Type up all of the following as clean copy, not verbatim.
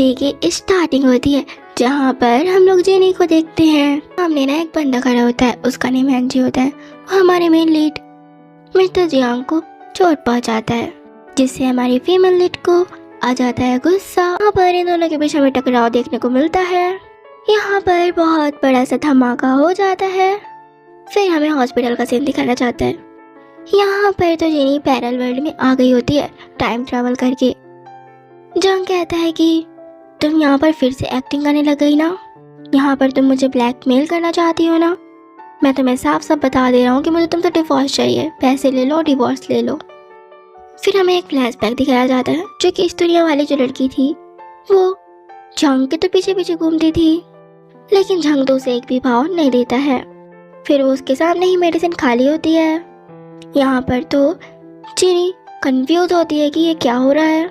Day की starting होती है, जहाँ पर हम लोग जेनी को देखते हैं। सामने ना एक बंदा खड़ा होता है, उसका नेम हैंजी होता है। वो हमारे मेन लीड मिस्टर जियांग को चोट पहुँचाता है, जिससे हमारी फीमेल लीड को आ जाता है गुस्सा। यहाँ पर इन दोनों के बीच हमें टकराव देखने को मिलता है। यहाँ पर बहुत बड़ा सा धमाका हो जाता है। फिर हमें हॉस्पिटल का सीन दिखाना चाहता है। यहाँ पर तो जेनी पैरल वर्ल्ड में आ गई होती है टाइम ट्रैवल करके। जंग कहता है कि तुम यहाँ पर फिर से एक्टिंग करने लग गई ना, यहाँ पर तुम मुझे ब्लैकमेल करना चाहती हो ना। मैं तुम्हें साफ साफ बता दे रहा हूँ कि मुझे तुमसे डिवोर्स चाहिए, पैसे ले लो, डिवोर्स ले लो। फिर हमें एक फ्लैशबैक दिखाया जाता है, जो कि इस दुनिया वाली जो लड़की थी वो जंग के तो पीछे पीछे घूमती थी, लेकिन जंग तो उसे एक भी भाव नहीं देता है। फिर वो उसके सामने ही मेडिसिन खाली होती है। यहाँ पर तो जेनी कंफ्यूज होती है कि ये क्या हो रहा है,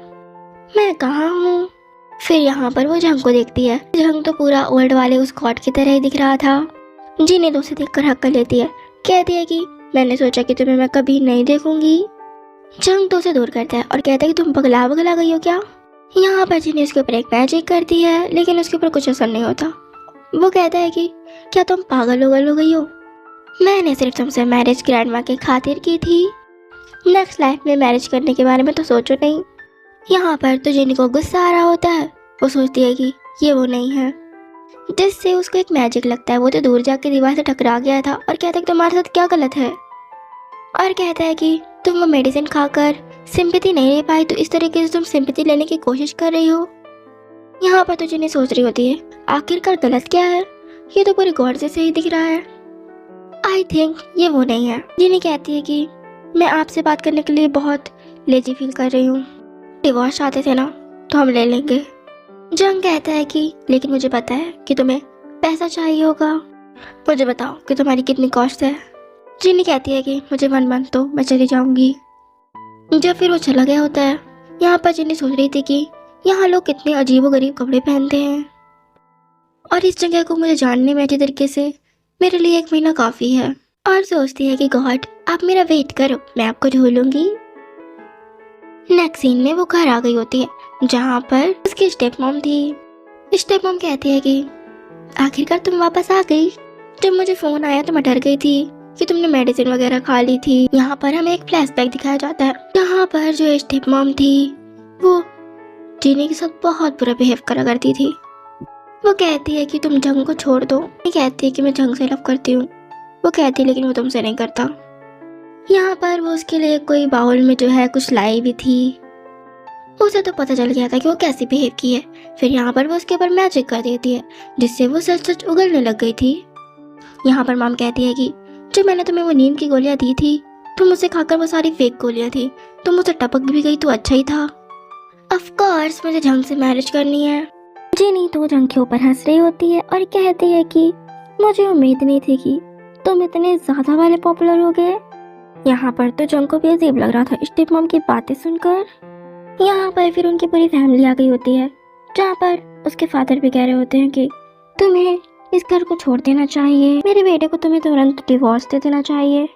मैं कहाँ हूँ। फिर यहाँ पर वो जंग को देखती है। जंग तो पूरा ओल्ड वाले उस गॉड की तरह ही दिख रहा था। जेनी तो उसे देखकर हक कर लेती है, कहती है कि मैंने सोचा कि तुम्हें मैं कभी नहीं देखूंगी। जंग तो उसे दूर करता है और कहता है कि तुम पगला गई हो क्या। यहाँ पर जेनी उसके ऊपर एक मैजिक करती है, लेकिन उसके ऊपर कुछ असर नहीं होता। वो कहता है कि क्या तुम पागल हो गई हो, मैंने सिर्फ तुमसे मैरिज ग्रैंडमा के खातिर की थी, नेक्स्ट लाइफ में मैरिज करने के बारे में तो सोचो नहीं। यहाँ पर तो जेनी को गुस्सा आ रहा होता है। वो सोचती है कि ये वो नहीं है, जिससे उसको एक मैजिक लगता है। वो तो दूर जाके दीवार से टकरा गया था और कहता है कि तुम्हारे साथ क्या गलत है, और कहता है कि तुम वो मेडिसिन खाकर सिंपैथी नहीं ले पाई, तो इस तरीके से तुम सिंपैथी लेने की कोशिश कर रही हो। यहाँ पर तो जेनी सोच रही होती है आखिरकार गलत क्या है, ये तो पूरी गॉड से सही दिख रहा है। आई थिंक ये वो नहीं है। जेनी कहती है कि मैं आपसे बात करने के लिए बहुत लेजी फील कर रही हूँ, डिवोर्स चाहते थे ना तो हम ले लेंगे। जंग कहता है कि लेकिन मुझे पता है कि तुम्हें पैसा चाहिए होगा, मुझे बताओ कि तुम्हारी कितनी कॉस्ट है। जेनी कहती है कि मुझे 1 मंथ तो मैं चली जाऊंगी। जब फिर वो चला गया होता है, यहाँ पर जेनी सोच रही थी कि यहाँ लोग कितने अजीबोगरीब कपड़े पहनते हैं, और इस जगह को मुझे जानने में अच्छी तरीके से मेरे लिए 1 महीना काफ़ी है। और सोचती है कि गॉड आप मेरा वेट करो, मैं आपको ढूंढूंगी। नेक्स्ट सीन में वो घर आ गई होती है, जहाँ पर उसकी स्टेप मॉम थी। स्टेप मॉम कहती है कि आखिरकार तुम वापस आ गई। जब मुझे फोन आया तो मैं डर गई थी कि तुमने मेडिसिन वगैरह खा ली थी। यहाँ पर हमें एक फ्लैशबैक दिखाया जाता है, जहाँ पर जो स्टेप मॉम थी वो जेनी के साथ बहुत बुरा बिहेव करा करती थी। वो कहती है कि तुम जंग को छोड़ दो। ये कहती है कि मैं जंग से लव करती हूँ। वो कहती है लेकिन वो तुमसे नहीं करता। यहाँ पर वो उसके लिए कोई बाउल में जो है कुछ लाई भी थी। उसे तो पता चल गया था कि वो कैसी बिहेव की है। फिर यहाँ पर वो उसके ऊपर मैजिक कर देती है, जिससे वो सच सच उगलने लग गई थी। यहाँ पर मॉम कहती है कि जो मैंने तुम्हें वो नींद की गोलियां दी थी, तुम उसे खाकर वो सारी फेक गोलियां थी, तुम उसे टपक भी गई तो अच्छा ही था। ऑफ कोर्स मुझे जंग से मैरिज करनी है। जेनी तो जंग के ऊपर हंस रही होती है और कहती है कि मुझे उम्मीद नहीं थी कि तुम इतने ज्यादा वाले पॉपुलर हो गए। यहाँ पर तो जंग को भी अजीब लग रहा था स्टेप मॉम की बातें सुनकर। यहाँ पर फिर उनकी पूरी फैमिली आ गई होती है, जहाँ पर उसके फादर भी कह रहे होते हैं कि तुम्हें इस घर को छोड़ देना चाहिए, मेरे बेटे को तुम्हें तुरंत डिवोर्स दे देना चाहिए।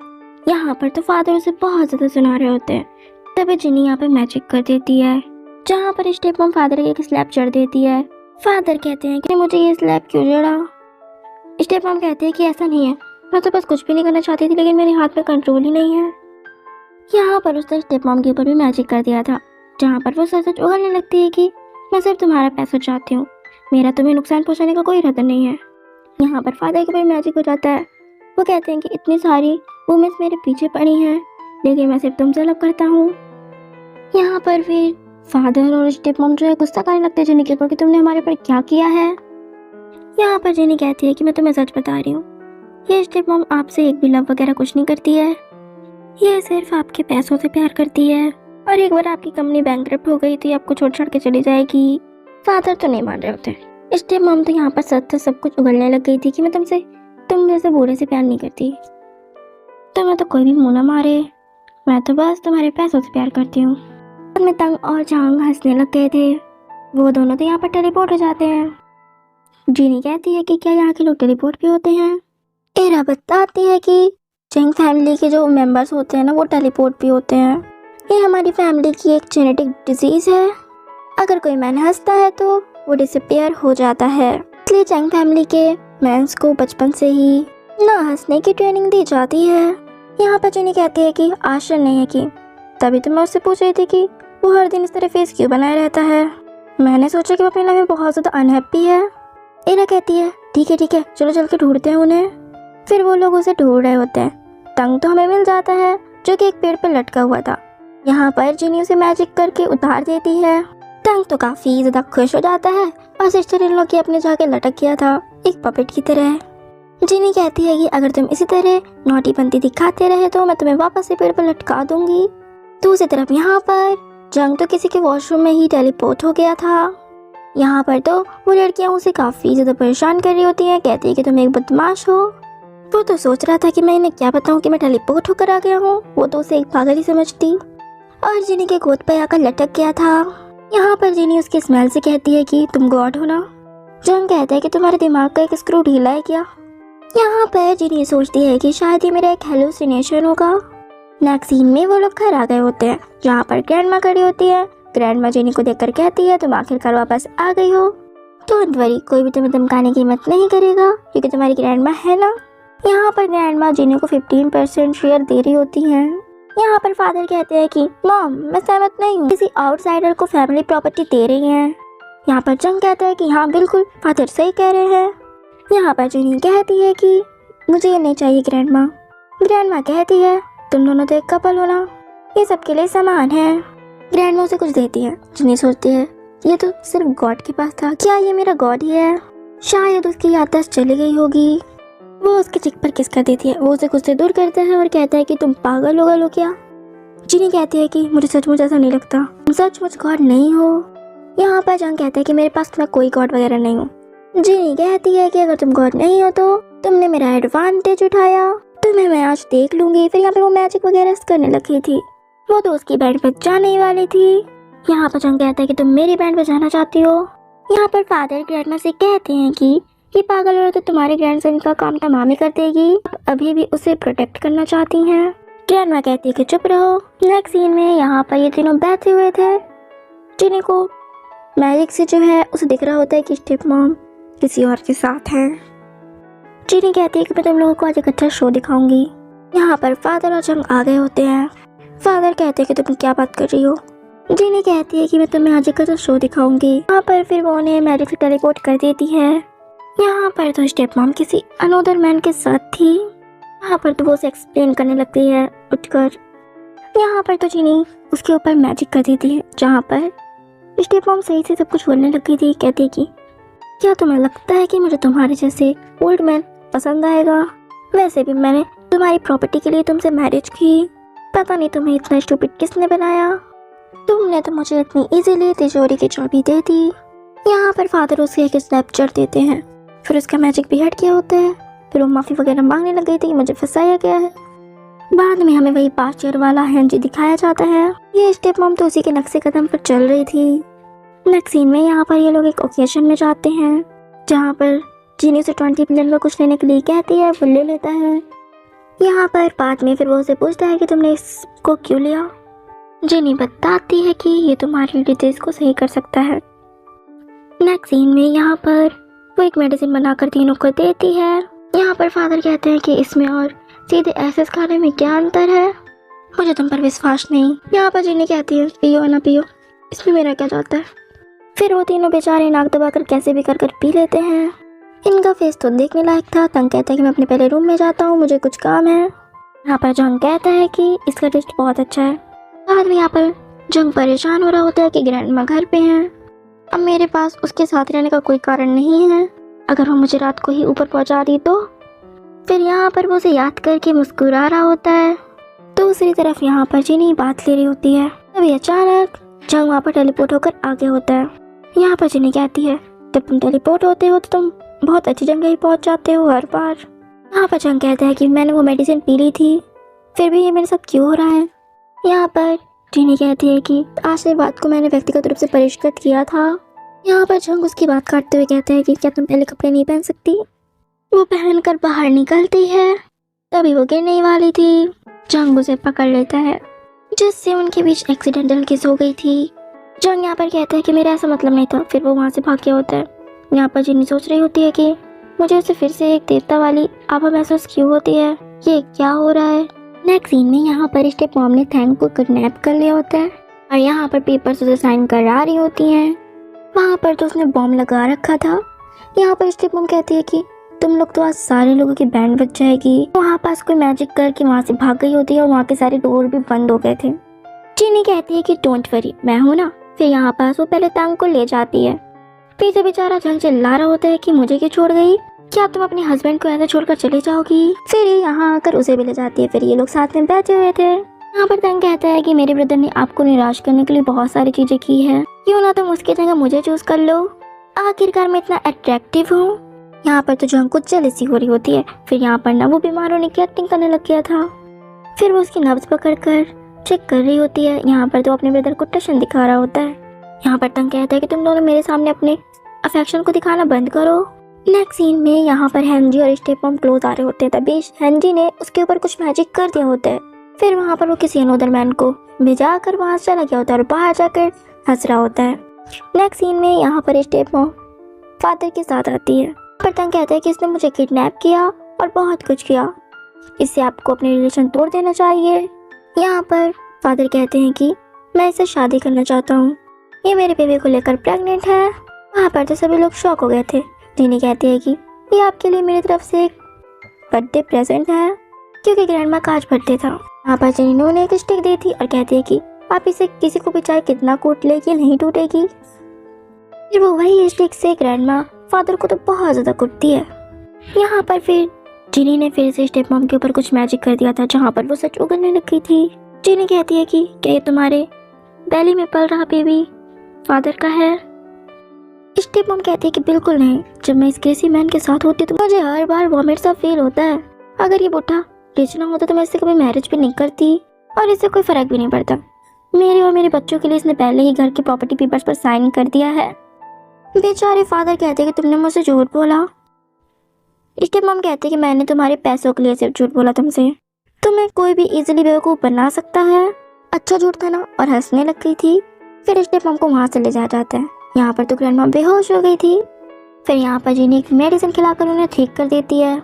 यहाँ पर तो फादर उसे बहुत ज्यादा सुना रहे होते हैं। तभी जेनी यहाँ पर मैजिक कर देती है, जहाँ पर स्टेप मॉम फादर की एक स्लैब चढ़ देती है। फादर कहते हैं कि मुझे ये स्लैब क्यों जड़ा। स्टेप मॉम कहते हैं कि ऐसा नहीं है, मैं तो बस कुछ भी नहीं करना चाहती थी, लेकिन मेरे हाथ में कंट्रोल ही नहीं है। यहाँ पर उसने स्टेप मॉम के ऊपर भी मैजिक कर दिया था, जहाँ पर वो सच सच उगलने लगती है कि मैं सिर्फ तुम्हारा पैसा चाहती हूँ, मेरा तुम्हें नुकसान पहुँचाने का कोई इरादा नहीं है। यहाँ पर फादर के ऊपर मैजिक हो जाता है। वो कहते हैं कि इतनी सारी वुमेन्स मेरे पीछे पड़ी हैं, लेकिन मैं सिर्फ तुमसे लव करता हूँ। यहाँ पर फिर फादर और स्टेप मॉम जो है गुस्सा करने लगते हैं जेनी के ऊपर कि तुमने हमारे पर क्या किया है। यहाँ पर जेनी कहती है कि मैं तुम्हें सच बता रही हूँ, ये स्टेप मॉम आपसे एक भी लव वगैरह कुछ नहीं करती है, ये सिर्फ आपके पैसों से प्यार करती है, और एक बार आपकी कंपनी बैंकरप्ट हो गई तो ये आपको छोड़ छाड़ के चली जाएगी। फादर तो नहीं मान रहे होते। स्टेप मॉम तो यहाँ पर सच सब कुछ उगलने लग गई थी कि मैं तुम जैसे बूढ़े से प्यार नहीं करती, तुम्हें तो कोई भी मुँह ना मारे, मैं तो बस तुम्हारे पैसों से प्यार करती हूँ। में तंग और जांग हंसने लग गए थे। वो दोनों तो यहाँ पर टेलीपोर्ट हो जाते हैं। जेनी कहती है कि क्या यहाँ के लोग टेलीपोर्ट भी होते हैं। एरा बताती है कि जंग फैमिली के जो मेंबर्स होते हैं ना वो टेलीपोर्ट भी होते हैं। ये हमारी फैमिली की एक जेनेटिक डिजीज है। अगर कोई मैन हंसता है तो वो डिसअपियर हो जाता है। इसलिए चंग फैमिली के मेंस को बचपन से ही ना हंसने की ट्रेनिंग दी जाती है। यहाँ पर जिनी कहती है कि आश्चर्य नहीं है कि तभी तो मैं उससे पूछ रही थी कि वो हर दिन इस तरह फेस क्यों बनाए रहता है। मैंने सोचा कि वो अपने लाइफ में बहुत ज़्यादा अनहैप्पी है। इरा कहती है ठीक है चलो चल के ढूंढते हैं उन्हें। फिर वो लोग उसे ढूंढ रहे होते हैं। तंग तो हमें मिल जाता है जो कि एक पेड़ पर लटका हुआ था। यहाँ पर जिनी उसे मैजिक करके उतार देती है। तंग तो काफ़ी ज़्यादा खुश हो जाता है और सिस्टर इन लोग के अपने जाके लटक गया था एक पपेट की तरह। जिनी कहती है कि अगर तुम इसी तरह नौटी बनती दिखाते रहे तो मैं तुम्हें वापस से पेड़ पर लटका दूंगी। दूसरी तरफ यहाँ पर जंग तो किसी के वॉशरूम में ही टेलीपोर्ट हो गया था। यहाँ पर तो वो लड़कियां उसे काफ़ी ज़्यादा परेशान कर रही होती हैं। कहती है कि तुम एक बदमाश हो। वो तो सोच रहा था कि मैं इन्हें क्या बताऊँ कि मैं टेलीपोर्ट होकर आ गया हूँ। वो तो उसे एक पागल ही समझती और जिनी के गोद पर आकर लटक गया था। यहाँ पर जिनी उसकी स्मेल से कहती है कि तुम गॉड हो ना। जंग कहता है कि तुम्हारे दिमाग का एक स्क्रू ढीला है क्या। यहाँ पर जिनी सोचती है कि शायद ये मेरा एक हेलुसिनेशन होगा। नेक्स्ट सीन में वो लोग घर आ गए होते हैं जहाँ पर ग्रैंडमा खड़ी होती है। ग्रैंडमा जिनी को देखकर कहती है तुम आखिरकार वापस आ गई हो। डोंट वरी, कोई भी तुम्हें धमकाने की हिम्मत नहीं करेगा क्योंकि तुम्हारी ग्रैंडमा है ना। यहाँ पर ग्रैंडमा जिनी को 15% शेयर दे रही होती हैं। यहाँ पर फादर कहते हैं कि मॉम मैं सहमत नहीं हूँ, किसी आउटसाइडर को फैमिली प्रॉपर्टी दे रही हैं। यहाँ पर जंग कहता है कि हाँ बिल्कुल फादर सही कह रहे हैं। यहाँ पर जिनी कहती है कि मुझे ये नहीं चाहिए ग्रैंडमा। ग्रैंडमा कहती है तुम दोनों तो एक कपल हो ना, ये सबके लिए समान है। ग्रैंडमा उसे कुछ देती है। जिनी सोचती है ये तो सिर्फ गॉड के पास था, क्या ये मेरा गॉड ही है। शायद उसकी याददाश्त चली गई होगी। वो उसके चिक पर किस कर देती है। वो उसे कुछ से दूर करता है और कहता है कि तुम पागल हो गए हो क्या। जिनी कहती है कि मुझे सचमुच ऐसा नहीं लगता, तुम सचमुच गॉड नहीं हो। यहाँ पर जंग कहता है कि मेरे पास तुम्हें कोई गॉड वगैरह नहीं हो। जिनी कहती है कि अगर तुम गॉड नहीं हो तो तुमने मेरा एडवांटेज उठाया, तुम्हें मैं आज देख लूंगी। फिर यहाँ पे वो मैजिक वगैरह करने लगी थी। वो तो उसकी बैंड पर जाने वाली थी। यहाँ पर जंग कहता है कि तुम मेरी बैंड पर जाना चाहती हो। यहाँ पर फादर ग्रैंडमा से कहते हैं कि ये पागल औरत तो तुम्हारे ग्रैंडसन का काम तमाम ही कर देगी, अभी भी उसे प्रोटेक्ट करना चाहती हैं। ग्रैंडमा कहती है कि चुप रहो। नेक्स्ट सीन में यहाँ पर ये तीनों बैठे हुए थे। जिनी को मैजिक से जो है उसे दिख रहा होता है कि स्टेप मॉम किसी और के साथ है। जिनी कहती है कि मैं तुम लोगों को आज एक अच्छा शो दिखाऊंगी। यहाँ पर फादर और जंग आ गए होते हैं। फादर कहते हैं कि तुम क्या बात कर रही हो। जिनी कहती है कि मैं तुम्हें आज एक अच्छा शो दिखाऊंगी। यहाँ पर फिर वो उन्हें मैजिक से टेलीपोर्ट कर देती है। यहाँ पर तो स्टेप मॉम किसी अनोदर मैन के साथ थी। यहाँ पर तो वो उसे एक्सप्लेन करने लगती है उठकर। यहाँ पर तो जिनी उसके ऊपर मैजिक कर देती है जहाँ पर स्टेप मॉम सही से सब कुछ बोलने लगी थी। कहती है कि क्या तुम्हें लगता है कि मुझे तुम्हारे जैसे ओल्ड मैन पसंद आएगा। वैसे भी मैंने तुम्हारी प्रॉपर्टी के लिए तुमसे मैरिज की। पता नहीं तुम्हें इतना स्टूपिड किसने बनाया। तुमने तो मुझे इतनी इजीली तिजोरी की चाबी दे दी। यहाँ पर फादर उसे एक स्नैपचैट देते हैं। फिर उसका मैजिक भी हट गया होता है। फिर वो माफ़ी वगैरह मांगने लग गई थी, मुझे फंसाया गया है। बाद में हमें वही 5 चेयर वाला हैंजी दिखाया जाता है। ये स्टेप मॉम तो उसी के नक्शे कदम पर चल रही थी। नेक्स्ट सीन में यहाँ पर ये लोग एक ओकेजन में जाते हैं जहाँ पर जिनी से 20 मिलियन का कुछ लेने के लिए कहती है। वो ले लेता है। यहाँ पर बाद में फिर वो उसे पूछता है कि तुमने इसको क्यों लिया। जिनी बताती है कि ये तुम्हारी डिजीज को सही कर सकता है। नेक्स्ट सीन में यहाँ पर वो एक मेडिसिन बनाकर तीनों को देती है। यहाँ पर फादर कहते हैं कि इसमें और सीधे एसेस खाने में क्या अंतर है, मुझे तुम पर विश्वास नहीं। यहाँ पर जिनी कहती है पियो ना पियो, इसमें मेरा क्या जाता है। फिर वो तीनों बेचारे नाक दबाकर कैसे भी कर पी लेते हैं। इनका फेस तो देखने लायक था। तंग कहता है कि मैं अपने पहले रूम में जाता हूँ, मुझे कुछ काम है। यहाँ पर जंग कहता है कि इसका टेस्ट बहुत अच्छा है। बाद में यहाँ पर जंग परेशान हो रहा होता है कि ग्रैंडमा घर पे हैं। अब मेरे पास उसके साथ रहने का कोई कारण नहीं है। अगर वो मुझे रात को ही ऊपर पहुँचा दी तो। फिर यहाँ पर वो उसे याद करके मुस्कुरा रहा होता है। दूसरी तरफ यहाँ पर जिनी बात ले रही होती है। तभी अचानक जंग वहाँ पर टेलीपोर्ट होकर आगे होता है। यहाँ पर जिनी कहती है जब तुम टेलीपोर्ट होते हो तो तुम बहुत अच्छी जगह ही पहुँच जाते हो हर बार। यहाँ पर जंग कहता है कि मैंने वो मेडिसिन पी ली थी, फिर भी ये मेरे साथ क्यों हो रहा है। यहाँ पर जिनी कहती है कि आशीर्वाद को मैंने व्यक्तिगत रूप से परिष्कृत किया था। यहाँ पर जंग उसकी बात काटते हुए कहते हैं कि क्या तुम पहले कपड़े नहीं पहन सकती। वो पहनकर बाहर निकलती है। तभी वो गिरने वाली थी। जंग उसे पकड़ लेता है जिससे उनके बीच एक्सीडेंटल किस हो गई थी। जंग यहाँ पर कहता है कि मेरा ऐसा मतलब नहीं था, फिर वो वहाँ से भाग गया होता है। यहाँ पर जिन्नी सोच रही होती है कि मुझे उसे फिर से एक देवता वाली आभा महसूस क्यों होती है, ये क्या हो रहा है। नेक्स्ट सीन में यहाँ पर स्टेप मॉम ने थैंक को किडनैप कर लिया होता है और यहाँ पर पेपर्स उसे साइन करा रही होती हैं। वहाँ पर तो उसने बॉम्ब लगा रखा था। यहाँ पर स्टेप मॉम कहती है कि तुम लोग तो आज सारे लोगों की बैंड बज जाएगी। वहाँ पास कोई मैजिक करके वहाँ से भाग गई होती है और वहाँ के सारे डोर भी बंद हो गए थे। जिनी कहती है कि डोंट वरी, मैं हूँ ना। फिर यहाँ पास वो पहले तांग को ले जाती है। पीछे बेचारा जंग चिल्ला रहा होता है कि मुझे क्यों छोड़ गई, क्या तुम अपने हस्बैंड को ऐसे छोड़कर चली जाओगी। फिर ये यहाँ आकर उसे भी ले जाती है। फिर ये लोग साथ में बैठे हुए थे। यहाँ पर तंग कहता है कि मेरे ब्रदर ने आपको निराश करने के लिए बहुत सारी चीजें की है, क्यों ना तुम उसकी जगह मुझे चूज कर लो, आखिरकार मैं इतना अट्रैक्टिव हूँ। यहाँ पर तो जंग को जेलसी हो रही होती है। फिर यहाँ पर ना वो बीमार होने की एक्टिंग करने लग गया था। फिर वो उसकी नब्ज पकड़ कर चेक कर रही होती है। यहाँ पर तो अपने ब्रदर को टशन दिखा रहा होता है। यहाँ पर तंग कहता है कि तुम दोनों मेरे सामने अपने अफेक्शन को दिखाना बंद करो। नेक्स्ट सीन में यहाँ पर हेनरी और स्टेप मॉम क्लोज आ रहे होते हैं। तभी हेनरी ने उसके ऊपर कुछ मैजिक कर दिया होता है। फिर वहाँ पर वो किसी अनोदर मैन को भेजा कर वहाँ से चला गया होता है और बाहर जाकर हंस रहा होता है। नेक्स्ट सीन में यहाँ पर स्टेप मॉम फादर के साथ आती है। पर तंग कहता है कि इसने मुझे किडनैप किया और बहुत कुछ किया, इससे आपको अपने रिलेशन तोड़ देना चाहिए। यहाँ पर फादर कहते हैं कि मैं इससे शादी करना चाहता हूँ, ये मेरे बेबी को लेकर प्रेग्नेंट है। वहाँ पर तो सभी लोग शॉक हो गए थे। जिनी कहती है कि ये आपके लिए मेरी तरफ से एक बर्थडे प्रेजेंट है, क्योंकि ग्रैंडमा का आज बर्थडे था। यहाँ पर जिनी ने उन्हें एक स्टिक दी थी और कहती है कि आप इसे किसी को भी चाहे कितना कूट ले, ये नहीं टूटेगी। फिर वो वही स्टिक से ग्रैंडमा फादर को तो बहुत ज्यादा कुटती है। यहाँ पर फिर जिनी ने फिर से स्टेप मॉम के ऊपर कुछ मैजिक कर दिया था, जहाँ पर वो सच उगलने लग गई थी। जिनी कहती है कि क्या ये तुम्हारे बैली में पल रहा बेबी फादर का है। स्टेप मॉम कहती है कि बिल्कुल नहीं, जब मैं इस क्रेजी मैन के साथ होती तो मुझे हर बार वॉमिट सा फील होता है। अगर ये बुढ़ा रिच ना होता तो मैं इससे कभी मैरिज भी नहीं करती और इससे कोई फर्क भी नहीं पड़ता। मेरे और मेरे बच्चों के लिए इसने पहले ही घर के प्रॉपर्टी पेपर्स पर साइन कर दिया है। बेचारे फादर कहते हैं कि तुमने मुझसे झूठ बोला। स्टेप मॉम कहते हैं कि मैंने तुम्हारे पैसों के लिए सिर्फ झूठ बोला तुमसे, तुम्हें कोई भी इजीली बेवकूफ बना सकता है। अच्छा झूठ था ना, और हंसने लग गई थी। फिर स्टेप मॉम को वहाँ से ले जाया जाता है। यहाँ पर तो ग्रैंडमा बेहोश हो गई थी। फिर यहाँ पर जिनी एक मेडिसिन खिलाकर उन्हें ठीक कर देती है।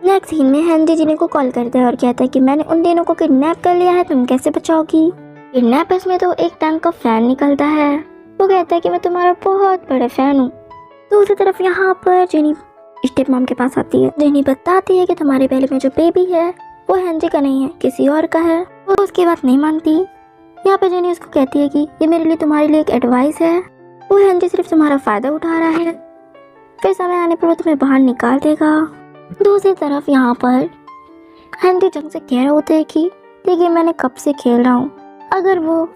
नेक्स्ट सीन में हेनरी जिनी को कॉल करता है और कहता है कि मैंने उन दोनों को किडनैप कर लिया है, तुम कैसे बचाओगी। किडनैपर्स में तो एक टैंक का फैन निकलता है। वो कहता है कि मैं तुम्हारा बहुत बड़ा फैन हूँ। दूसरी तरफ यहाँ पर जिनी स्टेप मॉम के पास आती है। जिनी बताती है कि तुम्हारे पहले में जो बेबी है वो हेनरी का नहीं है, किसी और का है। वो उसकी बात नहीं मानती। यहाँ पर जिनी उसको कहती है कि ये मेरे लिए तुम्हारे लिए एक एडवाइस है, वो हेनरी सिर्फ तुम्हारा फायदा उठा रहा है, फिर समय आने पर वो तुम्हें बाहर निकाल देगा। दूसरी तरफ यहाँ पर हेनरी जंग से कह रहे होते हैं कि ये गेम मैंने कब से खेल रहा हूँ, अगर वो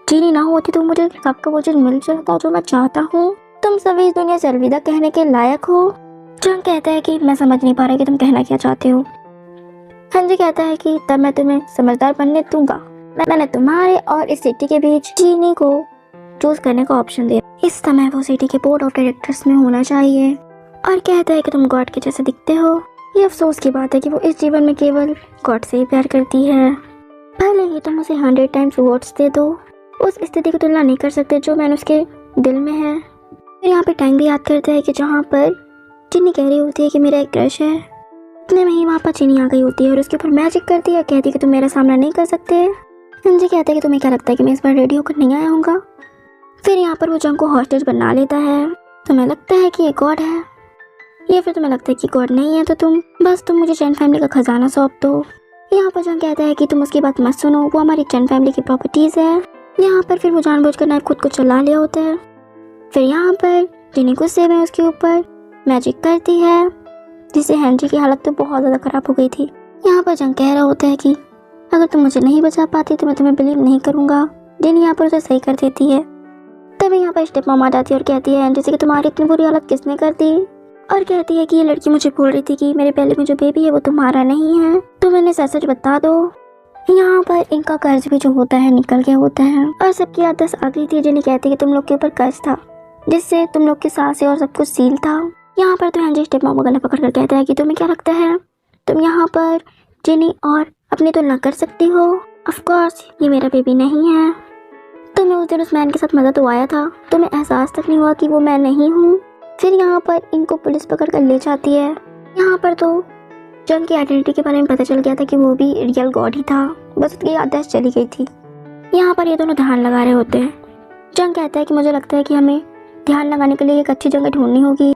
जिनी ना होती तो मुझे कब का वो चीज मिल जाता जो मैं चाहता हूँ। तुम सभी इस दुनिया से अलविदा कहने के लायक हो। जंग कहता है कि मैं समझ नहीं पा रहा कि तुम कहना क्या चाहते हो। हेनरी कहता है कि तब मैं तुम्हें समझदार बनने दूंगा। मैंने तुम्हारे और इस सिटी के बीच जिनी को चूज करने का ऑप्शन दिया। इस समय वो सिटी के बोर्ड ऑफ डायरेक्टर्स में होना चाहिए। और कहता है कि तुम गॉड के जैसे दिखते हो। ये अफसोस की बात है कि वो इस जीवन में केवल गॉड से ही प्यार करती है। भले ही तुम उसे 100 टाइम्स वोट्स दे दो, उस स्थिति की तुलना नहीं कर सकते जो मैंने उसके दिल में है। फिर यहाँ पे टाइम भी याद करता है कि जहाँ पर जिनी कह रही होती है कि मेरा एक क्रश है। इतने में ही वहाँ पर जिनी आ गई होती है और उसके ऊपर मैजिक करती है। कहती है कि तुम मेरा सामना नहीं कर सकते। संजय कहता है कि तुम्हें क्या लगता है कि मैं इस बार रेडी होकर नहीं आया हूँगा। फिर यहाँ पर वो जंग को हॉस्टेज बना लेता है। तुम्हें लगता है कि ये गॉड है, या फिर तुम्हें लगता है कि गॉड नहीं है, तो तुम मुझे चैन फैमिली का खजाना सौंप दो। यहाँ पर जंग कहता है कि तुम उसकी बात मत सुनो, वो हमारी चैन फैमिली की प्रॉपर्टीज है। यहाँ पर फिर वो जानबूझकर नाइफ खुद को चला लिया होता है। फिर यहाँ पर जिनी गुस्से में उसके ऊपर मैजिक करती है, जिससे हेनरी की हालत तो बहुत ज़्यादा खराब हो गई थी। यहाँ पर जंग कह रहा होता है कि अगर तुम मुझे नहीं बचा पाती तो मैं तुम्हें बिलीव नहीं करूँगा। जिनी यहाँ पर उसे सही कर देती है। तभी यहाँ पर स्टेप मॉम आ जाती है और कहती है हेनरी से कि तुम्हारी इतनी बुरी हालत किसने कर दी, और कहती है कि ये लड़की मुझे बोल रही थी कि मेरे पहले में जो बेबी है वो तुम्हारा नहीं है, तो मैंने सच सच बता दो। यहाँ पर इनका कर्ज भी जो होता है निकल गया होता है और सबकी आदत आ गई थी। जिनी कहती है कि तुम लोग के ऊपर कर्ज था, जिससे तुम लोग की सांसें और सब कुछ सील था। यहाँ पर तो हेनरी स्टेप मॉम को गला पकड़ कर कहता है कि तुम्हें क्या लगता है तुम यहाँ पर जिनी और अपनी तुलना कर सकती हो। ऑफ कोर्स ये मेरा बेबी नहीं है। तुम्हें उस दिन उस मैन के साथ मज़ा तो आया था, तुम्हें एहसास तक नहीं हुआ कि वो मैं नहीं हूँ। फिर यहाँ पर इनको पुलिस पकड़ कर ले जाती है। यहाँ पर तो जंग की आइडेंटिटी के बारे में पता चल गया था कि वो भी रियल गॉड ही था, बस उसकी याददाश्त चली गई थी। यहाँ पर ये दोनों ध्यान लगा रहे होते हैं। जंग कहता है कि मुझे लगता है कि हमें ध्यान लगाने के लिए एक अच्छी जगह ढूंढनी होगी।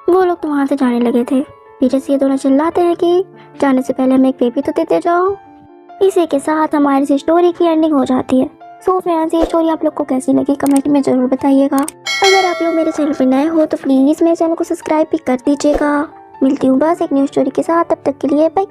वो लोग तो वहाँ से जाने लगे थे। पीछे से ये दोनों चिल्लाते हैं कि जाने से पहले हमें एक बेबी तो देते जाओ। इसी के साथ हमारी इस स्टोरी की एंडिंग हो जाती है। सो फ्रेंड्स, ये स्टोरी आप लोग को कैसी लगी कमेंट में ज़रूर बताइएगा। अगर आप लोग मेरे चैनल पर नए हो तो प्लीज़ मेरे चैनल को सब्सक्राइब भी कर दीजिएगा। मिलती हूँ बस एक न्यू स्टोरी के साथ, तब तक के लिए बाय।